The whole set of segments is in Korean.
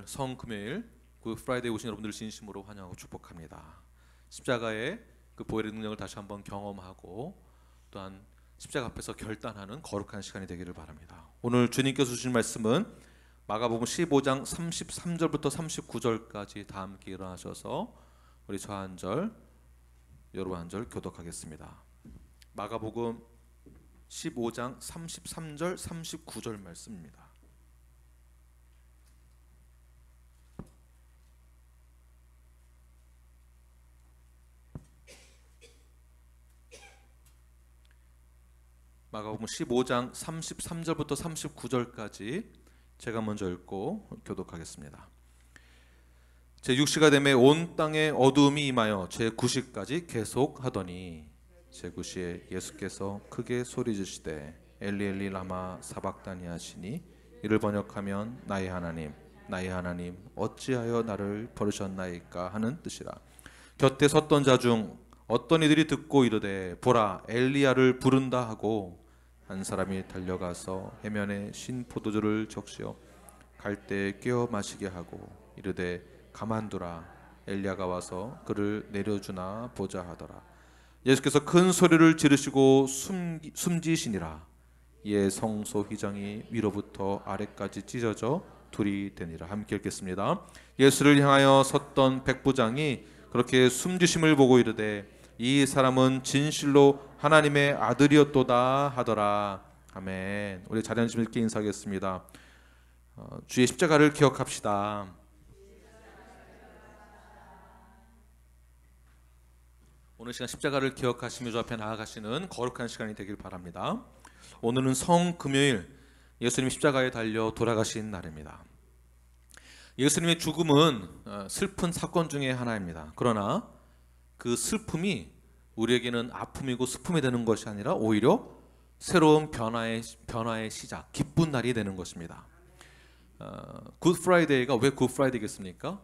오늘 성금요일 굿프라이데이 오신 여러분들 진심으로 환영하고 축복합니다. 십자가의 그 보혈의 능력을 다시 한번 경험하고 또한 십자가 앞에서 결단하는 거룩한 시간이 되기를 바랍니다. 오늘 주님께서 주신 말씀은 마가복음 15장 33절부터 39절까지 다 함께 일어나셔서 우리 저 한 절, 여러분 한 절 교독하겠습니다. 마가복음 15장 33절 39절 말씀입니다. 마가복음 15장 33절부터 39절까지 제가 먼저 읽고 교독하겠습니다. 제6시가 되매 온 땅에 어두움이 임하여 제9시까지 계속하더니 제9시에 예수께서 크게 소리지시되 엘리 엘리 라마 사박다니 하시니 이를 번역하면 나의 하나님 나의 하나님 어찌하여 나를 버리셨나이까 하는 뜻이라. 곁에 섰던 자 중 어떤 이들이 듣고 이르되 보라 엘리야를 부른다 하고 한 사람이 달려가서 해면에 신 포도주를 적시어 갈대에 끼어 마시게 하고 이르되 가만두라 엘리야가 와서 그를 내려주나 보자 하더라. 예수께서 큰 소리를 지르시고 숨지시니라. 이에 성소 휘장이 위로부터 아래까지 찢어져 둘이 되니라. 함께 읽겠습니다. 예수를 향하여 섰던 백부장이 그렇게 숨지심을 보고 이르되 이 사람은 진실로 하나님의 아들이었도다 하더라. 아멘. 우리 자리 앉으시면 이렇게 인사하겠습니다. 주의 십자가를 기억합시다. 오늘 시간 십자가를 기억하시며 주 앞에 나아가시는 거룩한 시간이 되길 바랍니다. 오늘은 성금요일, 예수님 십자가에 달려 돌아가신 날입니다. 예수님의 죽음은 슬픈 사건 중에 하나입니다. 그러나 그 슬픔이 우리에게는 아픔이고 슬픔이 되는 것이 아니라 오히려 새로운 변화의 시작, 기쁜 날이 되는 것입니다. 굿 프라이데이가 왜 굿 프라이데이겠습니까?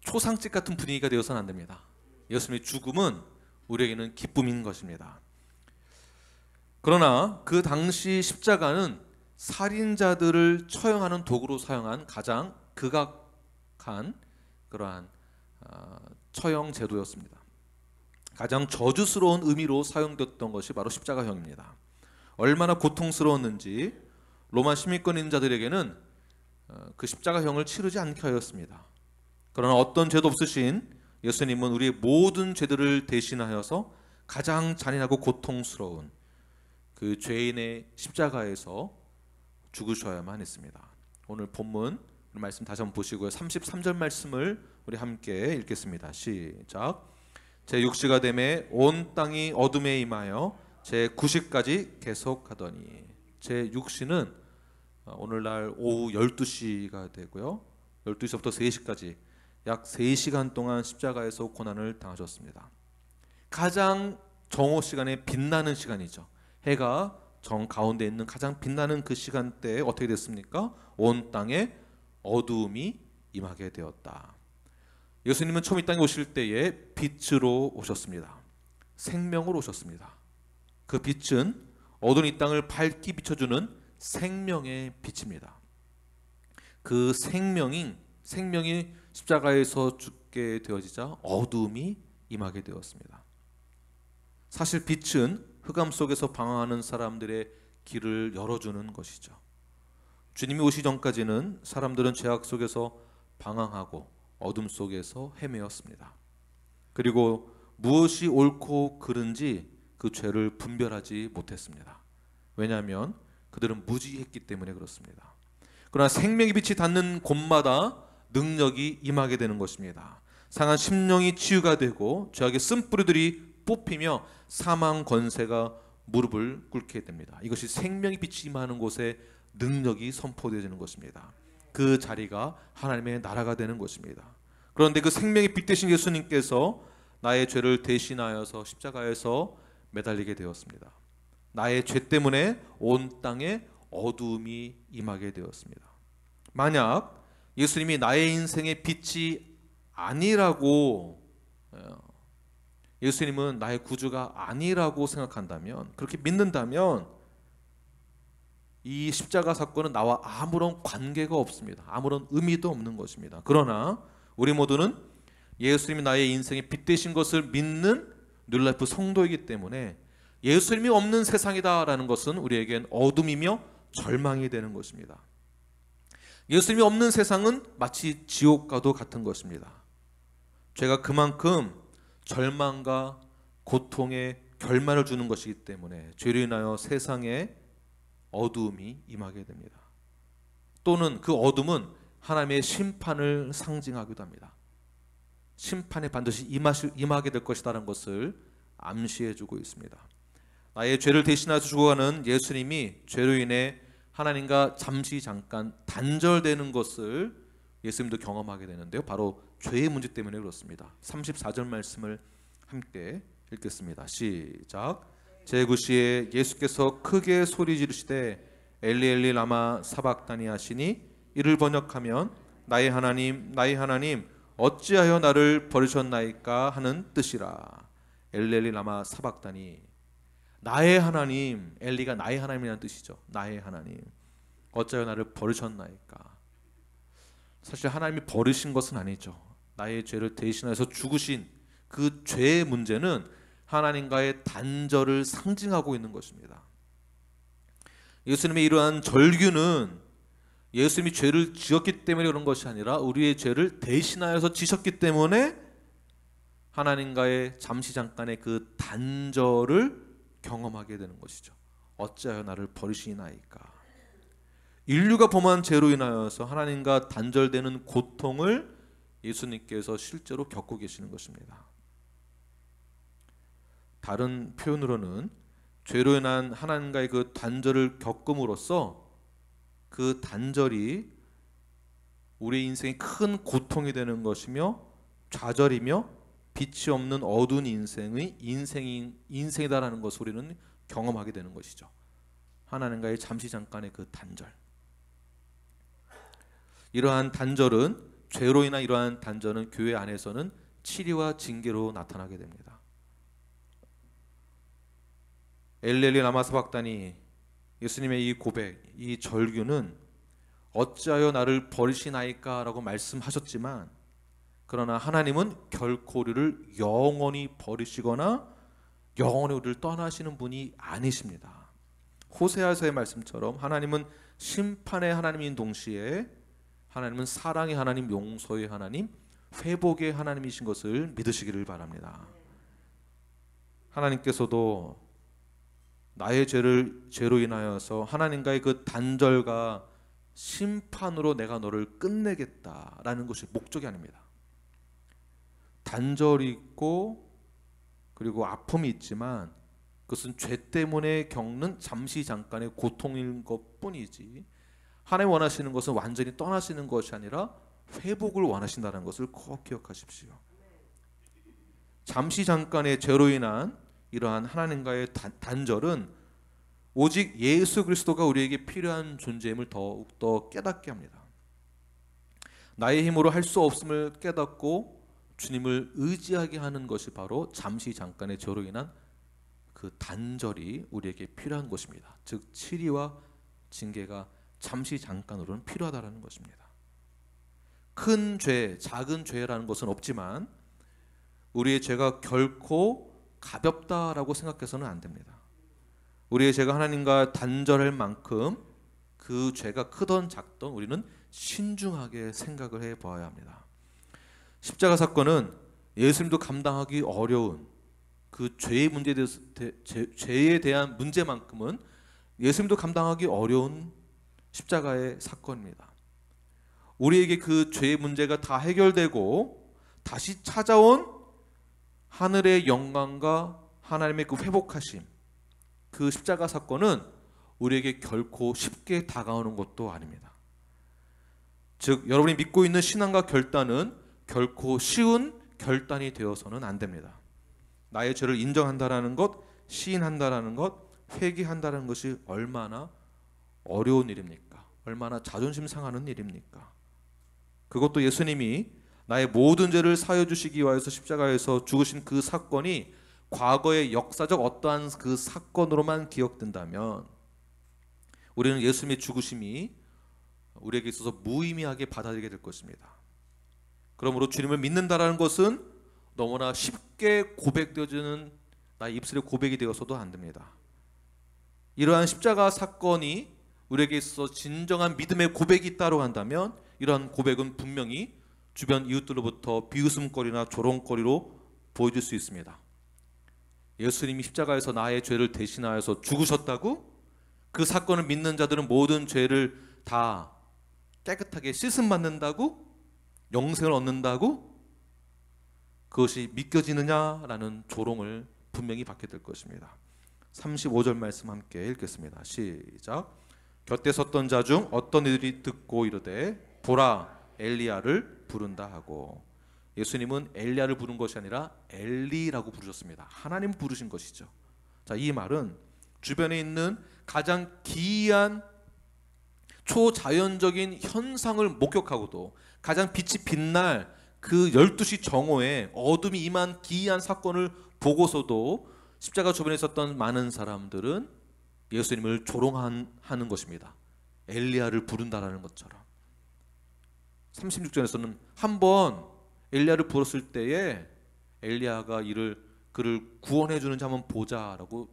초상집 같은 분위기가 되어서는 안 됩니다. 예수님의 죽음은 우리에게는 기쁨인 것입니다. 그러나 그 당시 십자가는 살인자들을 처형하는 도구로 사용한 가장 극악한 그러한 처형 제도였습니다. 가장 저주스러운 의미로 사용됐던 것이 바로 십자가형입니다. 얼마나 고통스러웠는지 로마 시민권인자들에게는 그 십자가형을 치르지 않게 하였습니다. 그러나 어떤 죄도 없으신 예수님은 우리의 모든 죄들을 대신하여서 가장 잔인하고 고통스러운 그 죄인의 십자가에서 죽으셔야만 했습니다. 오늘 본문 말씀 다시 한번 보시고요. 33절 말씀을 우리 함께 읽겠습니다. 시작. 제6시가 되매 온 땅이 어둠에 임하여 제9시까지 계속하더니 제6시는 오늘날 오후 12시가 되고요. 12시부터 3시까지 약 3시간 동안 십자가에서 고난을 당하셨습니다. 가장 정오 시간에 빛나는 시간이죠. 해가 정 가운데 있는 가장 빛나는 그 시간대에 어떻게 됐습니까? 온 땅에 어두움이 임하게 되었다. 예수님은 처음 이 땅에 오실 때에 빛으로 오셨습니다. 생명으로 오셨습니다. 그 빛은 어두운 이 땅을 밝게 비춰주는 생명의 빛입니다. 그 생명이 십자가에서 죽게 되어지자 어두움이 임하게 되었습니다. 사실 빛은 흑암 속에서 방황하는 사람들의 길을 열어주는 것이죠. 주님이 오시기 전까지는 사람들은 죄악 속에서 방황하고 어둠 속에서 헤매었습니다. 그리고 무엇이 옳고 그른지 그 죄를 분별하지 못했습니다. 왜냐하면 그들은 무지했기 때문에 그렇습니다. 그러나 생명의 빛이 닿는 곳마다 능력이 임하게 되는 것입니다. 상한 심령이 치유가 되고 죄악의 쓴뿌리들이 뽑히며 사망 권세가 무릎을 꿇게 됩니다. 이것이 생명의 빛이 임하는 곳에 능력이 선포되어지는 것입니다. 그 자리가 하나님의 나라가 되는 것입니다. 그런데 그 생명의 빛 되신 예수님께서 나의 죄를 대신하여서 십자가에서 매달리게 되었습니다. 나의 죄 때문에 온 땅에 어두움이 임하게 되었습니다. 만약 예수님이 나의 인생의 빛이 아니라고, 예수님은 나의 구주가 아니라고 생각한다면, 그렇게 믿는다면 이 십자가 사건은 나와 아무런 관계가 없습니다. 아무런 의미도 없는 것입니다. 그러나 우리 모두는 예수님이 나의 인생의 빛 되신 것을 믿는 뉴라이프 성도이기 때문에 예수님이 없는 세상이다라는 것은 우리에겐 어둠이며 절망이 되는 것입니다. 예수님이 없는 세상은 마치 지옥과도 같은 것입니다. 죄가 그만큼 절망과 고통에 결말을 주는 것이기 때문에 죄로 인하여 세상에 어두움이 임하게 됩니다. 또는 그 어둠은 하나님의 심판을 상징하기도 합니다. 심판에 반드시 임하게 될 것이라는 것을 암시해주고 있습니다. 나의 죄를 대신하여 죽어가는 예수님이 죄로 인해 하나님과 잠깐 단절되는 것을 예수님도 경험하게 되는데요. 바로 죄의 문제 때문에 그렇습니다. 34절 말씀을 함께 읽겠습니다. 시작. 제9시에 예수께서 크게 소리 지르시되 엘리 엘리 라마 사박다니 하시니 이를 번역하면 나의 하나님 어찌하여 나를 버리셨나이까 하는 뜻이라. 엘리 엘리 라마 사박다니, 나의 하나님, 엘리가 나의 하나님이라는 뜻이죠. 나의 하나님 어찌하여 나를 버리셨나이까. 사실 하나님이 버리신 것은 아니죠. 나의 죄를 대신해서 죽으신 그 죄의 문제는 하나님과의 단절을 상징하고 있는 것입니다. 예수님의 이러한 절규는 예수님이 죄를 지었기 때문에 그런 것이 아니라 우리의 죄를 대신하여서 지셨기 때문에 하나님과의 잠깐의 그 단절을 경험하게 되는 것이죠. 어찌하여 나를 버리시나이까. 인류가 범한 죄로 인하여서 하나님과 단절되는 고통을 예수님께서 실제로 겪고 계시는 것입니다. 다른 표현으로는 죄로 인한 하나님과의 그 단절을 겪음으로써 그 단절이 우리 인생의 큰 고통이 되는 것이며 좌절이며 빛이 없는 어두운 인생이다라는 것을 우리는 경험하게 되는 것이죠. 하나님과의 잠깐의 그 단절. 이러한 단절은, 죄로 인한 이러한 단절은 교회 안에서는 치리와 징계로 나타나게 됩니다. 엘렐리 라마사박다니, 예수님의 이 고백, 이 절규는 어찌하여 나를 버리시나이까 라고 말씀하셨지만, 그러나 하나님은 결코 우리를 영원히 버리시거나 영원히 우리를 떠나시는 분이 아니십니다. 호세아서의 말씀처럼 하나님은 심판의 하나님인 동시에 하나님은 사랑의 하나님, 용서의 하나님, 회복의 하나님이신 것을 믿으시기를 바랍니다. 하나님께서도 나의 죄로 인하여서 하나님과의 그 단절과 심판으로 내가 너를 끝내겠다라는 것이 목적이 아닙니다. 단절이 있고 그리고 아픔이 있지만 그것은 죄 때문에 겪는 잠깐의 고통인 것뿐이지, 하나님 원하시는 것은 완전히 떠나시는 것이 아니라 회복을 원하신다는 것을 꼭 기억하십시오. 잠깐의 죄로 인한 이러한 하나님과의 단절은 오직 예수 그리스도가 우리에게 필요한 존재임을 더욱더 깨닫게 합니다. 나의 힘으로 할 수 없음을 깨닫고 주님을 의지하게 하는 것이 바로 잠깐의 죄로 인한 그 단절이 우리에게 필요한 것입니다. 즉 치리와 징계가 잠깐으로는 필요하다는 것입니다. 큰 죄, 작은 죄라는 것은 없지만 우리의 죄가 결코 가볍다라고 생각해서는 안 됩니다. 우리의 죄가 하나님과 단절할 만큼 그 죄가 크던 작던 우리는 신중하게 생각을 해봐야 합니다. 십자가 사건은 예수님도 감당하기 어려운 그 죄에 대한 문제만큼은 예수님도 감당하기 어려운 십자가의 사건입니다. 우리에게 그 죄의 문제가 다 해결되고 다시 찾아온 하늘의 영광과 하나님의 그 회복하심, 그 십자가 사건은 우리에게 결코 쉽게 다가오는 것도 아닙니다. 즉 여러분이 믿고 있는 신앙과 결단은 결코 쉬운 결단이 되어서는 안 됩니다. 나의 죄를 인정한다라는 것, 시인한다라는 것, 회개한다는 것이 얼마나 어려운 일입니까? 얼마나 자존심 상하는 일입니까? 그것도 예수님이 나의 모든 죄를 사하여 주시기 위하여서 십자가에서 죽으신 그 사건이 과거의 역사적 어떠한 그 사건으로만 기억된다면 우리는 예수님의 죽으심이 우리에게 있어서 무의미하게 받아들이게 될 것입니다. 그러므로 주님을 믿는다라는 것은 너무나 쉽게 고백되어지는 나의 입술의 고백이 되어서도 안 됩니다. 이러한 십자가 사건이 우리에게 있어서 진정한 믿음의 고백이 있다고 한다면 이러한 고백은 분명히 주변 이웃들로부터 비웃음거리나 조롱거리로 보여질 수 있습니다. 예수님이 십자가에서 나의 죄를 대신하여서 죽으셨다고? 그 사건을 믿는 자들은 모든 죄를 다 깨끗하게 씻음 받는다고? 영생을 얻는다고? 그것이 믿겨지느냐라는 조롱을 분명히 받게 될 것입니다. 35절 말씀 함께 읽겠습니다. 시작. 곁에 섰던 자 중 어떤 이들이 듣고 이르되 보라 엘리야를 부른다 하고, 예수님은 엘리야를 부른 것이 아니라 엘리라고 부르셨습니다. 하나님 부르신 것이죠. 자, 이 말은 주변에 있는 가장 기이한 초자연적인 현상을 목격하고도 가장 빛이 빛날 그 12시 정오에 어둠이 임한 기이한 사건을 보고서도 십자가 주변에 있었던 많은 사람들은 예수님을 조롱하는 것입니다. 엘리야를 부른다라는 것처럼. 36절에서는 한번 엘리야를 부르실 때에 엘리야가 그를 구원해 주는지 한번 보자라고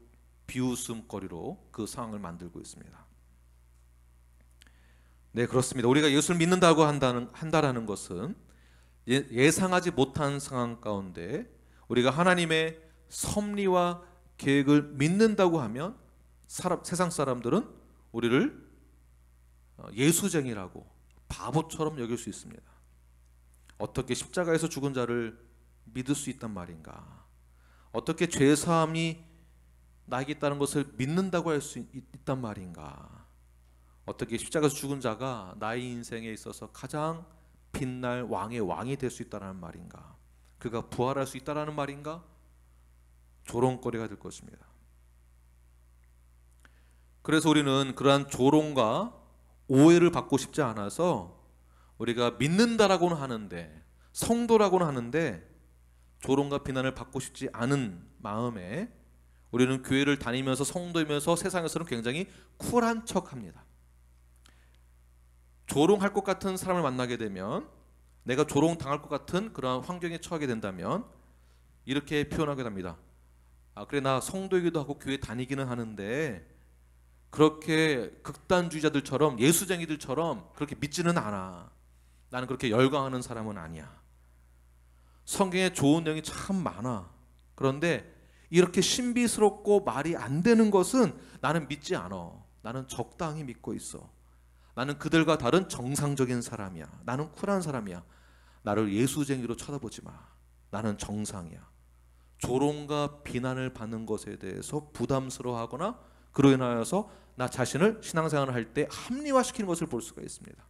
비웃음거리로 그 상황을 만들고 있습니다. 네, 그렇습니다. 우리가 예수를 믿는다고 한다라는 것은 예상하지 못한 상황 가운데 우리가 하나님의 섭리와 계획을 믿는다고 하면 세상 사람들은 우리를 예수쟁이라고 바보처럼 여길 수 있습니다. 어떻게 십자가에서 죽은 자를 믿을 수 있단 말인가? 어떻게 죄사함이 나에게 있다는 것을 믿는다고 할 수 있단 말인가? 어떻게 십자가에서 죽은 자가 나의 인생에 있어서 가장 빛날 왕의 왕이 될 수 있다는 말인가? 그가 부활할 수 있다는 말인가? 조롱거리가 될 것입니다. 그래서 우리는 그러한 조롱과 오해를 받고 싶지 않아서 우리가 믿는다라고는 하는데, 성도라고는 하는데 조롱과 비난을 받고 싶지 않은 마음에 우리는 교회를 다니면서 성도이면서 세상에서는 굉장히 쿨한 척합니다. 조롱할 것 같은 사람을 만나게 되면, 내가 조롱당할 것 같은 그러한 환경에 처하게 된다면 이렇게 표현하게 됩니다. 그래, 나 성도이기도 하고 교회 다니기는 하는데 그렇게 극단주의자들처럼 예수쟁이들처럼 그렇게 믿지는 않아. 나는 그렇게 열광하는 사람은 아니야. 성경에 좋은 내용이 참 많아. 그런데 이렇게 신비스럽고 말이 안 되는 것은 나는 믿지 않아. 나는 적당히 믿고 있어. 나는 그들과 다른 정상적인 사람이야. 나는 쿨한 사람이야. 나를 예수쟁이로 쳐다보지 마. 나는 정상이야. 조롱과 비난을 받는 것에 대해서 부담스러워하거나 그로 인하여서 나 자신을 신앙생활을 할 때 합리화시키는 것을 볼 수가 있습니다.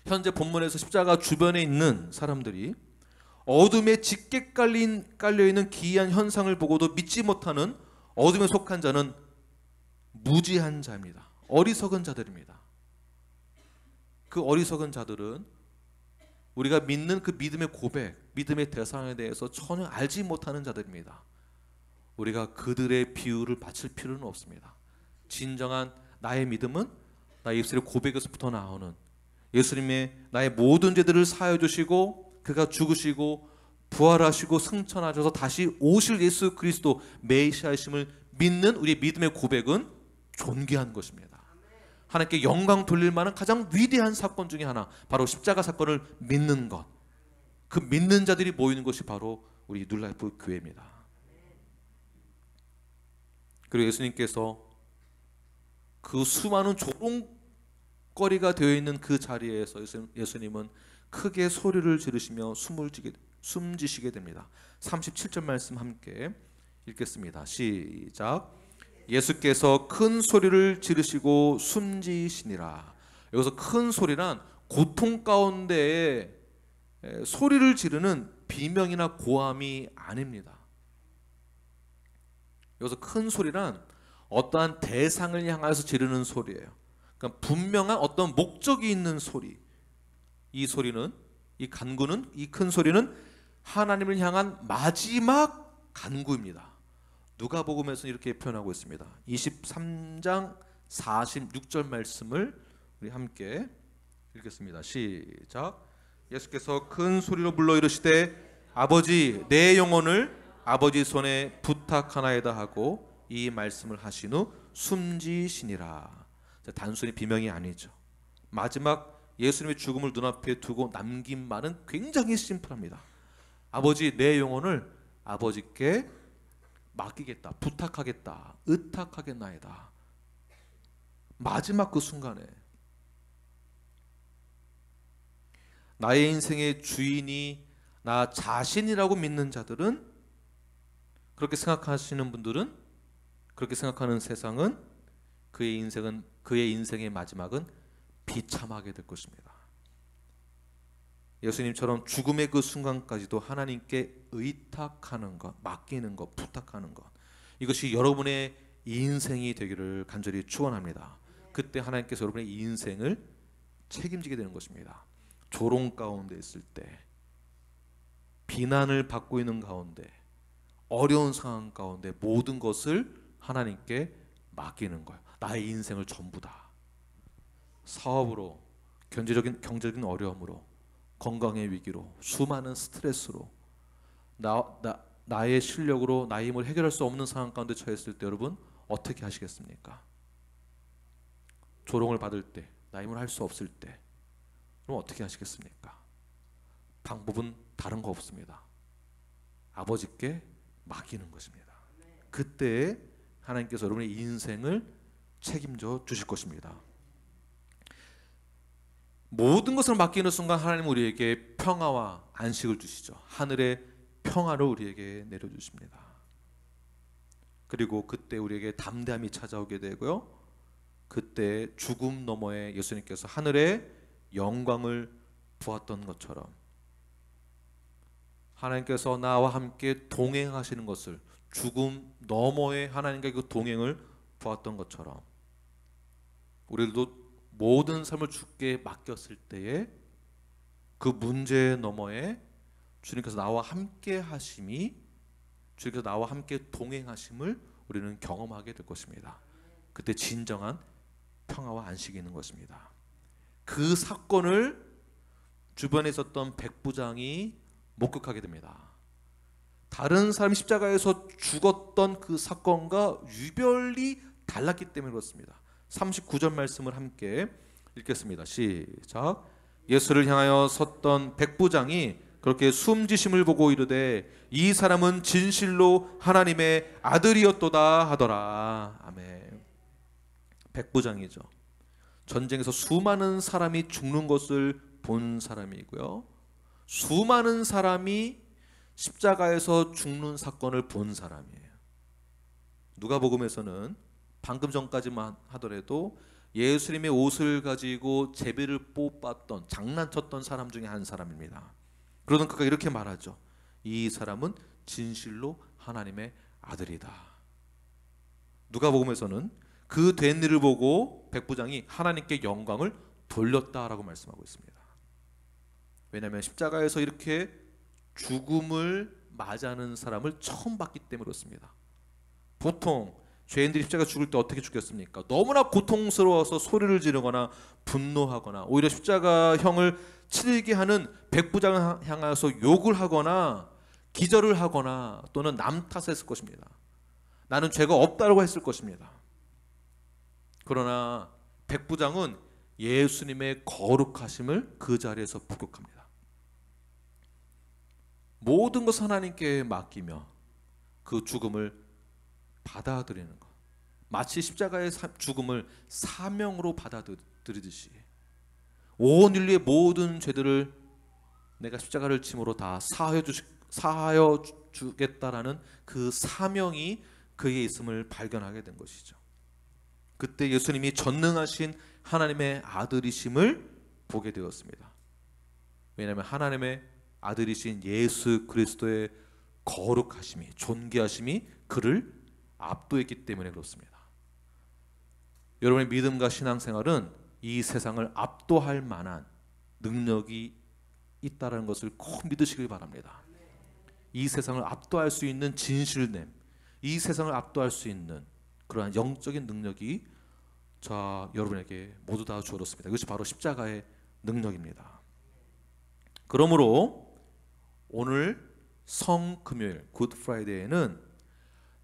현재 본문에서 십자가 주변에 있는 사람들이 어둠에 짙게 깔려있는 기이한 현상을 보고도 믿지 못하는 어둠에 속한 자는 무지한 자입니다. 어리석은 자들입니다. 그 어리석은 자들은 우리가 믿는 그 믿음의 고백, 믿음의 대상에 대해서 전혀 알지 못하는 자들입니다. 우리가 그들의 비유를 맞출 필요는 없습니다. 진정한 나의 믿음은 나의 입술의 고백에서부터 나오는 예수님의 나의 모든 죄들을 사하여 주시고 그가 죽으시고 부활하시고 승천하셔서 다시 오실 예수 그리스도 메시아이심을 믿는 우리의 믿음의 고백은 존귀한 것입니다. 하나님께 영광 돌릴 만한 가장 위대한 사건 중에 하나, 바로 십자가 사건을 믿는 것. 그 믿는 자들이 모이는 것이 바로 우리 뉴라이프 교회입니다. 그리고 예수님께서 그 수많은 조롱거리가 되어 있는 그 자리에서 예수님은 크게 소리를 지르시며 숨지시게 됩니다. 37절 말씀 함께 읽겠습니다. 시작. 예수께서 큰 소리를 지르시고 숨지시니라. 여기서 큰 소리란 고통 가운데에 소리를 지르는 비명이나 고함이 아닙니다. 여기서 큰 소리란 어떠한 대상을 향해서 지르는 소리예요. 그러니까 분명한 어떤 목적이 있는 소리. 이 소리는, 이 간구는, 이 큰 소리는 하나님을 향한 마지막 간구입니다. 누가복음에서는 이렇게 표현하고 있습니다. 23장 46절 말씀을 우리 함께 읽겠습니다. 시작. 예수께서 큰 소리로 불러 이르시되 아버지 내 영혼을 아버지 손에 부탁하나이다 하고 이 말씀을 하신 후 숨지시니라. 단순히 비명이 아니죠. 마지막 예수님의 죽음을 눈앞에 두고 남긴 말은 굉장히 심플합니다. 아버지 내 영혼을 아버지께 맡기겠다, 부탁하겠다, 의탁하겠나이다. 마지막 그 순간에 나의 인생의 주인이 나 자신이라고 믿는 자들은, 그렇게 생각하시는 분들은, 그렇게 생각하는 세상은 그의 인생의 마지막은 비참하게 될 것입니다. 예수님처럼 죽음의 그 순간까지도 하나님께 의탁하는 것, 맡기는 것, 부탁하는 것, 이것이 여러분의 인생이 되기를 간절히 축원합니다. 그때 하나님께서 여러분의 인생을 책임지게 되는 것입니다. 조롱 가운데 있을 때, 비난을 받고 있는 가운데, 어려운 상황 가운데 모든 것을 하나님께 맡기는 거예요. 나의 인생을 전부 다. 사업으로, 경제적인 어려움으로, 건강의 위기로, 수많은 스트레스로, 나의 실력으로 나의 힘을 해결할 수 없는 상황 가운데 처했을 때 여러분 어떻게 하시겠습니까? 조롱을 받을 때, 나의 힘을 할 수 없을 때 그럼 어떻게 하시겠습니까? 방법은 다른 거 없습니다. 아버지께 맡기는 것입니다. 그때 하나님께서 여러분의 인생을 책임져 주실 것입니다. 모든 것을 맡기는 순간 하나님은 우리에게 평화와 안식을 주시죠. 하늘의 평화를 우리에게 내려주십니다. 그리고 그때 우리에게 담대함이 찾아오게 되고요, 그때 죽음 너머에 예수님께서 하늘의 영광을 보았던 것처럼 하나님께서 나와 함께 동행하시는 것을, 죽음 너머에 하나님과 그 동행을 보았던 것처럼 우리들도 모든 삶을 주께 맡겼을 때에 그 문제 너머에 주님께서 나와 함께 하심이, 주님께서 나와 함께 동행하심을 우리는 경험하게 될 것입니다. 그때 진정한 평화와 안식이 있는 것입니다. 그 사건을 주변에 있었던 백부장이 목격하게 됩니다. 다른 사람이 십자가에서 죽었던 그 사건과 유별리 달랐기 때문에 그렇습니다. 39절 말씀을 함께 읽겠습니다. 시작. 예수를 향하여 섰던 백부장이 그렇게 숨지심을 보고 이르되 이 사람은 진실로 하나님의 아들이었도다 하더라. 아멘. 백부장이죠. 전쟁에서 수많은 사람이 죽는 것을 본 사람이고요, 수많은 사람이 십자가에서 죽는 사건을 본 사람이에요. 누가복음에서는 방금 전까지만 하더라도 예수님의 옷을 가지고 제비를 뽑았던, 장난쳤던 사람 중에 한 사람입니다. 그러던 그가 이렇게 말하죠. 이 사람은 진실로 하나님의 아들이다. 누가복음에서는 그 된 일을 보고 백부장이 하나님께 영광을 돌렸다라고 말씀하고 있습니다. 왜냐하면 십자가에서 이렇게 죽음을 맞이하는 사람을 처음 봤기 때문에 그렇습니다. 보통 죄인들이 십자가 죽을 때 어떻게 죽겠습니까? 너무나 고통스러워서 소리를 지르거나 분노하거나 오히려 십자가형을 치르게 하는 백부장을 향하여서 욕을 하거나 기절을 하거나 또는 남 탓했을 것입니다. 나는 죄가 없다고 했을 것입니다. 그러나 백부장은 예수님의 거룩하심을 그 자리에서 부각합니다. 모든 것을 하나님께 맡기며 그 죽음을 받아들이는 것, 마치 십자가의 죽음을 사명으로 받아들이듯이 온 인류의 모든 죄들을 내가 십자가를 침으로 다 사하여 주겠다라는 그 사명이 그에게 있음을 발견하게 된 것이죠. 그때 예수님이 전능하신 하나님의 아들이심을 보게 되었습니다. 왜냐하면 하나님의 아들이신 예수 그리스도의 거룩하심이, 존귀하심이 그를 압도했기 때문에 그렇습니다. 여러분의 믿음과 신앙생활은 이 세상을 압도할 만한 능력이 있다는 것을 꼭 믿으시길 바랍니다. 이 세상을 압도할 수 있는 진실됨, 이 세상을 압도할 수 있는 그러한 영적인 능력이 자, 여러분에게 모두 다 주어졌습니다. 이것이 바로 십자가의 능력입니다. 그러므로 오늘 성금요일 굿 프라이데이는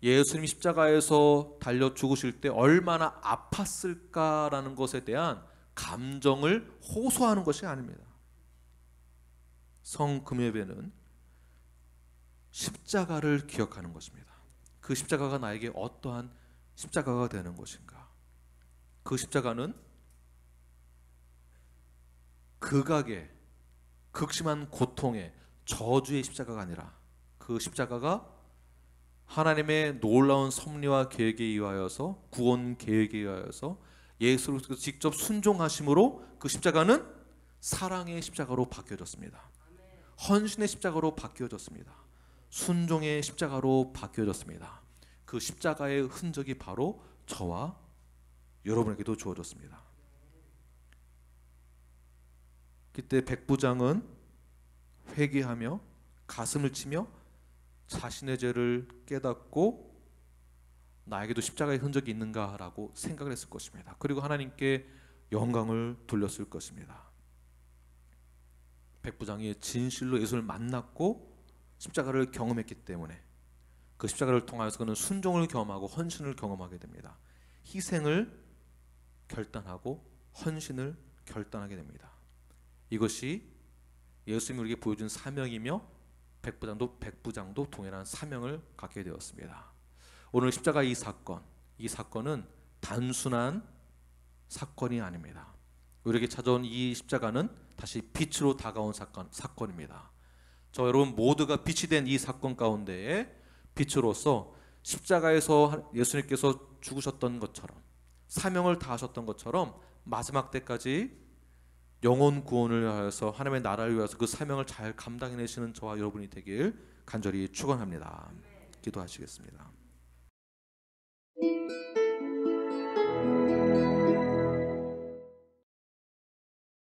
예수님이 십자가에서 달려 죽으실 때 얼마나 아팠을까라는 것에 대한 감정을 호소하는 것이 아닙니다. 성금요일에는 십자가를 기억하는 것입니다. 그 십자가가 나에게 어떠한 십자가가 되는 것인가? 그 십자가는 극악의 극심한 고통의 저주의 십자가가 아니라 그 십자가가 하나님의 놀라운 섭리와 계획에 의하여서 구원 계획에 의하여서 예수 그리스도 직접 순종하심으로 그 십자가는 사랑의 십자가로 바뀌어졌습니다. 헌신의 십자가로 바뀌어졌습니다. 순종의 십자가로 바뀌어졌습니다. 그 십자가의 흔적이 바로 저와 여러분에게도 주어졌습니다. 그때 백부장은 회개하며 가슴을 치며 자신의 죄를 깨닫고 나에게도 십자가의 흔적이 있는가라고 생각을 했을 것입니다. 그리고 하나님께 영광을 돌렸을 것입니다. 백부장이 진실로 예수를 만났고 십자가를 경험했기 때문에 그 십자가를 통하여서 그는 순종을 경험하고 헌신을 경험하게 됩니다. 희생을 결단하고 헌신을 결단하게 됩니다. 이것이 예수님이 우리에게 보여준 사명이며 백부장도 동일한 사명을 갖게 되었습니다. 오늘 십자가 이 사건은 단순한 사건이 아닙니다. 우리에게 찾아온 이 십자가는 다시 빛으로 다가온 사건입니다. 저 여러분 모두가 빛이 된 이 사건 가운데에 빛으로서 십자가에서 예수님께서 죽으셨던 것처럼 사명을 다하셨던 것처럼 마지막 때까지 영혼 구원을 위하여서 하나님의 나라를 위해서 그 사명을 잘 감당해내시는 저와 여러분이 되길 간절히 축원합니다. 기도하시겠습니다.